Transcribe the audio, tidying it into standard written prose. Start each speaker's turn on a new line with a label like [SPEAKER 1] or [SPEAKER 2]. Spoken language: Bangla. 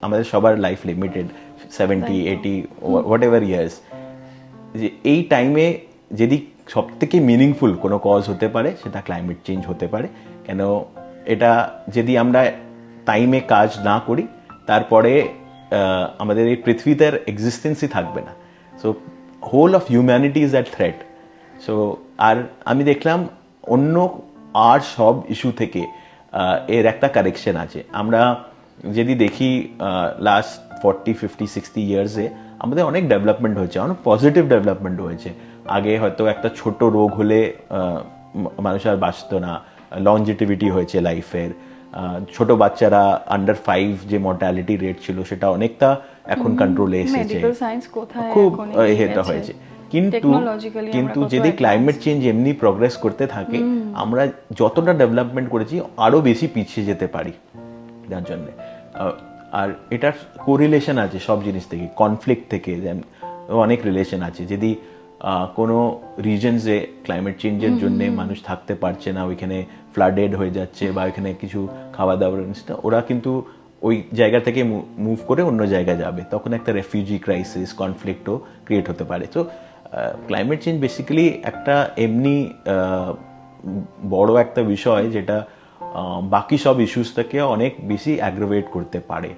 [SPEAKER 1] আমাদের সবার life limited 70-80 what ever years, যে এই টাইমে যদি সব থেকে মিনিংফুল কোনো কজ হতে পারে সেটা ক্লাইমেট চেঞ্জ হতে পারে। কেন এটা যদি আমরা টাইমে কাজ না করি তারপরে আমাদের এই পৃথিবীতে এক্সিস্টেন্সই থাকবে না। So whole of humanity is at threat. So আর আমি দেখলাম অন্য আর সব ইস্যু থেকে এর একটা কারেকশন আছে। আমরা যদি দেখি লাস্ট 40-50-60 ইয়ার্সে আমাদের অনেক ডেভেলপমেন্ট হয়েছে, অনেক পজিটিভ ডেভেলপমেন্ট হয়েছে। আগে হয়তো একটা ছোট রোগ হলে মানুষ আর বাঁচত না, লংজিটিভিটি হয়েছে লাইফের। ছোট বাচ্চারা আন্ডার 5 যে মর্টালিটি রেট ছিল সেটা অনেকটা এখন কন্ট্রোলে এসেছে, খুব এটা হয়েছে। কিন্তু যদি ক্লাইমেট চেঞ্জ এমনি প্রগ্রেস করতে থাকে, আমরা যতটা ডেভেলপমেন্ট করেছি আরো বেশি পিছিয়ে যেতে পারি। যার জন্য আর এটার কোরিলেশন আছে সব জিনিস থেকে, কনফ্লিক্ট থেকে অনেক রিলেশন আছে। যদি কোনো রিজনসে ক্লাইমেট চেঞ্জের জন্য মানুষ থাকতে পারছে না, ওইখানে ফ্লাডেড হয়ে যাচ্ছে বা ওইখানে কিছু খাওয়া দাওয়ার জিনিসটা, ওরা কিন্তু ওই জায়গা থেকে মুভ করে অন্য জায়গায় যাবে, তখন একটা রেফিউজি ক্রাইসিস, কনফ্লিক্টও ক্রিয়েট হতে পারে। তো ক্লাইমেট চেঞ্জ বেসিক্যালি একটা এমনি বড় একটা বিষয় যেটা বাকি সব ইস্যুস থেকে অনেক বেশি অ্যাগ্রাভেট করতে পারে।